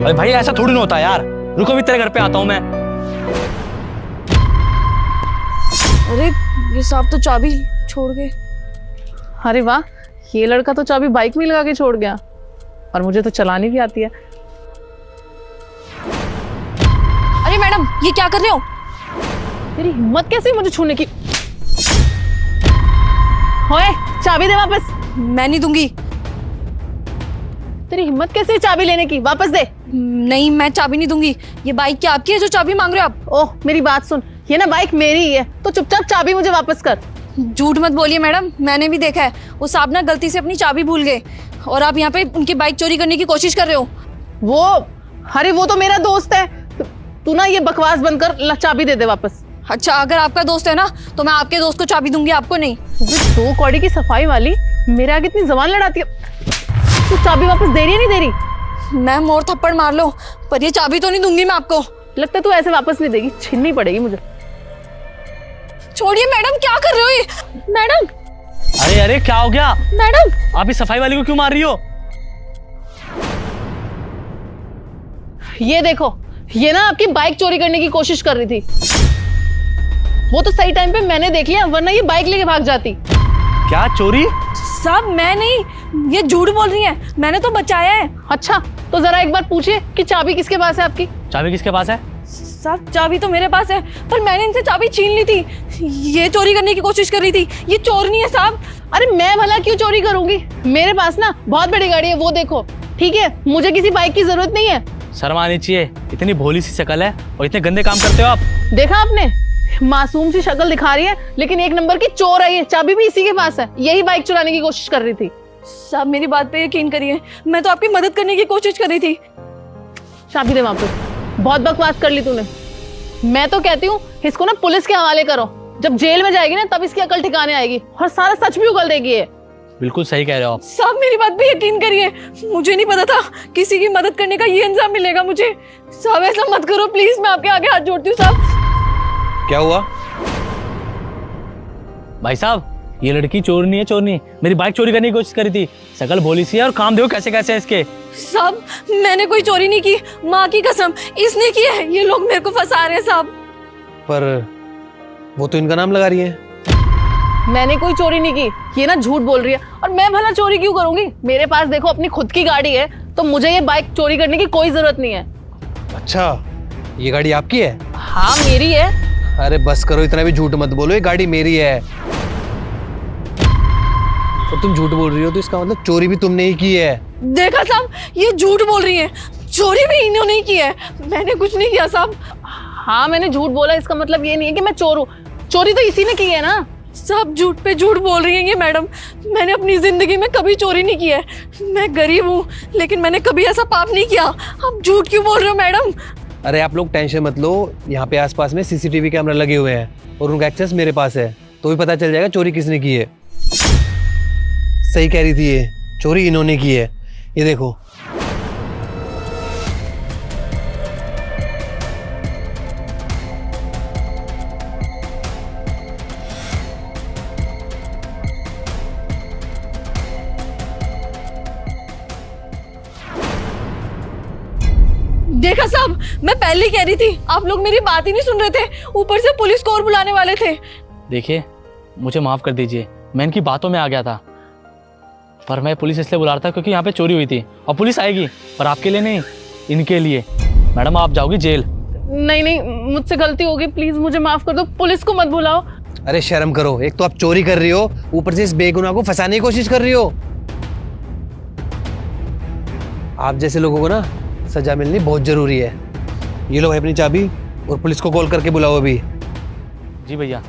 अरे भाई ऐसा थोड़ी ना होता यार, रुको भी तेरे घर पे आता हूँ मैं। अरे ये साहब तो चाबी छोड़ गए। अरे वाह, ये लड़का तो चाबी बाइक में लगा के छोड़ गया, और मुझे तो चलानी भी आती है। अरे मैडम ये क्या कर रहे हो? तेरी हिम्मत कैसे मुझे छूने की? होए, चाबी दे वापस। मैं नहीं दूंगी। तेरी हिम्मत कैसे चाबी लेने की? वापस दे। नहीं मैं चाबी नहीं दूंगी। ये बाइक क्या आपकी है जो चाबी मांग रहे हो आप? ओह मेरी बात सुन, ये ना बाइक मेरी ही है, तो चुपचाप चाबी मुझे वापस कर। झूठ मत बोलिए मैडम, मैंने भी देखा है। वो साहब ना गलती से अपनी चाबी भूल गए और आप यहाँ पे उनकी बाइक चोरी करने की कोशिश कर रहे हो। अरे वो तो मेरा दोस्त है। तू ना ये बकवास बंद कर, चाबी दे दे वापस। अच्छा अगर आपका दोस्त है ना तो मैं आपके दोस्त को चाबी दूंगी, आपको नहीं। दो कौड़ी की सफाई वाली मेरे आगे इतनी जबान लड़ाती है। तू चाबी वापस दे रही है नहीं दे रही? मैम और थप्पड़ मार लो पर ये चाबी तो नहीं दूंगी मैं आपको। लगता है तू ऐसे वापस नहीं देगी, छीननी पड़ेगी मुझे। छोड़िए मैडम, क्या कर रहे हो ये? मैडम अरे अरे क्या हो गया? मैडम आप इस सफाई वाली को क्यों मार रही हो? ये देखो, ये ना आपकी बाइक चोरी करने की कोशिश कर रही थी। वो तो सही टाइम पे मैंने देख लिया, वरना ये बाइक लेके भाग जाती। क्या चोरी? साहब मैं नहीं, ये झूठ बोल रही है, मैंने तो बचाया है। अच्छा तो जरा एक बार पूछिए कि चाबी किसके पास है आपकी? चाबी किसके पास है? साहब चाबी तो मेरे पास है, पर मैंने इनसे चाबी छीन ली थी। ये चोरी करने की कोशिश कर रही थी, ये चोर नहीं है साहब। अरे मैं भला क्यों चोरी करूंगी? मेरे पास ना बहुत बड़ी गाड़ी है, वो देखो। ठीक है, मुझे किसी बाइक की जरूरत नहीं है। शर्म आनी चाहिए, इतनी भोली सी शक्ल है और इतने गंदे काम करते हो आप। देखा आपने, मासूम सी शक्ल दिखा रही है लेकिन एक नंबर की चोर है ये। चाबी भी इसी के पास है, यही बाइक चुराने की कोशिश कर रही थी। साहब मेरी बात पे यकीन करिए, मैं तो आपकी मदद करने की कोशिश कर रही थी। चाबी दे वापस। बहुत बकवास कर ली तूने। मैं तो कहती हूँ इसको ना पुलिस के हवाले करो। जब जेल में जाएगी ना तब इसकी अकल ठिकाने आएगी और सारा सच भी उगल देगी ये। बिल्कुल सही कह रहे हो आप। साहब मेरी बात पे यकीन करिए, मुझे नहीं पता था किसी की मदद करने का ये इंतजाम मिलेगा मुझे। साहब ऐसा मत करो प्लीज, मैं आपके आगे हाथ जोड़ती हूँ साहब। क्या हुआ? भाई साहब ये लड़की चोर नहीं है, चोर नहीं, मेरी बाइक चोरी करने की कोशिश करी थी। शक्ल भोली सी है और काम देखो कैसे कैसे है इसके। साहब मैंने कोई चोरी नहीं की, माँ की कसम इसने की है। ये लोग मेरे को फंसा रहे हैं साहब। पर वो तो इनका नाम लगा रही है। मैंने कोई चोरी नहीं की, ये ना झूठ बोल रही है। और मैं भला चोरी क्यों करूंगी? मेरे पास देखो अपनी खुद की गाड़ी है, तो मुझे ये बाइक चोरी करने की कोई जरूरत नहीं है। अच्छा ये गाड़ी आपकी है? हाँ मेरी है। अरे बस करो, इतना भी झूठ मत बोलो, ये गाड़ी मेरी है। और तुम झूठ बोल रही हो तो इसका मतलब चोरी भी तुमने ही की है। देखा साहब ये झूठ बोल रही है, चोरी भी इन्होंने की है, मैंने कुछ नहीं किया साहब। हाँ मैंने झूठ बोला, इसका मतलब ये नहीं है कि मैं चोर हूँ। चोरी तो इसी ने की है ना। साहब झूठ पे झूठ बोल रही है ये मैडम। मैंने अपनी जिंदगी में कभी चोरी नहीं की है। मैं गरीब हूँ लेकिन मैंने कभी ऐसा पाप नहीं किया। आप झूठ क्यों बोल रहे हो मैडम? अरे आप लोग टेंशन मत लो, यहाँ पे आसपास में सीसीटीवी कैमरा लगे हुए हैं और उनका एक्सेस मेरे पास है, तो भी पता चल जाएगा चोरी किसने की है। सही कह रही थी ये, चोरी इन्होंने की है। ये देखो। देखा साहब, मैं पहले ही कह रही थी, आप लोग मेरी बात ही नहीं सुन रहे थे, ऊपर से पुलिस को और बुलाने वाले थे। देखिए मुझे माफ कर दीजिए, मैं इनकी बातों में आ गया था। पर मैं पुलिस इसलिए बुला रहा था क्योंकि यहाँ पे चोरी हुई थी और पुलिस आएगी, पर आपके लिए नहीं, इनके लिए। मैडम आप जाओगी जेल। नहीं नहीं, मुझसे गलती होगी, प्लीज मुझे माफ कर दो। पुलिस को मत बुलाओ। अरे शर्म करो, एक तो आप चोरी कर रही हो, ऊपर से इस बेगुनाह को फंसाने की कोशिश कर रही हो। आप जैसे लोगों को ना सजा मिलनी बहुत जरूरी है। ये लो भाई अपनी चाबी और पुलिस को कॉल करके बुलाओ अभी। जी भैया।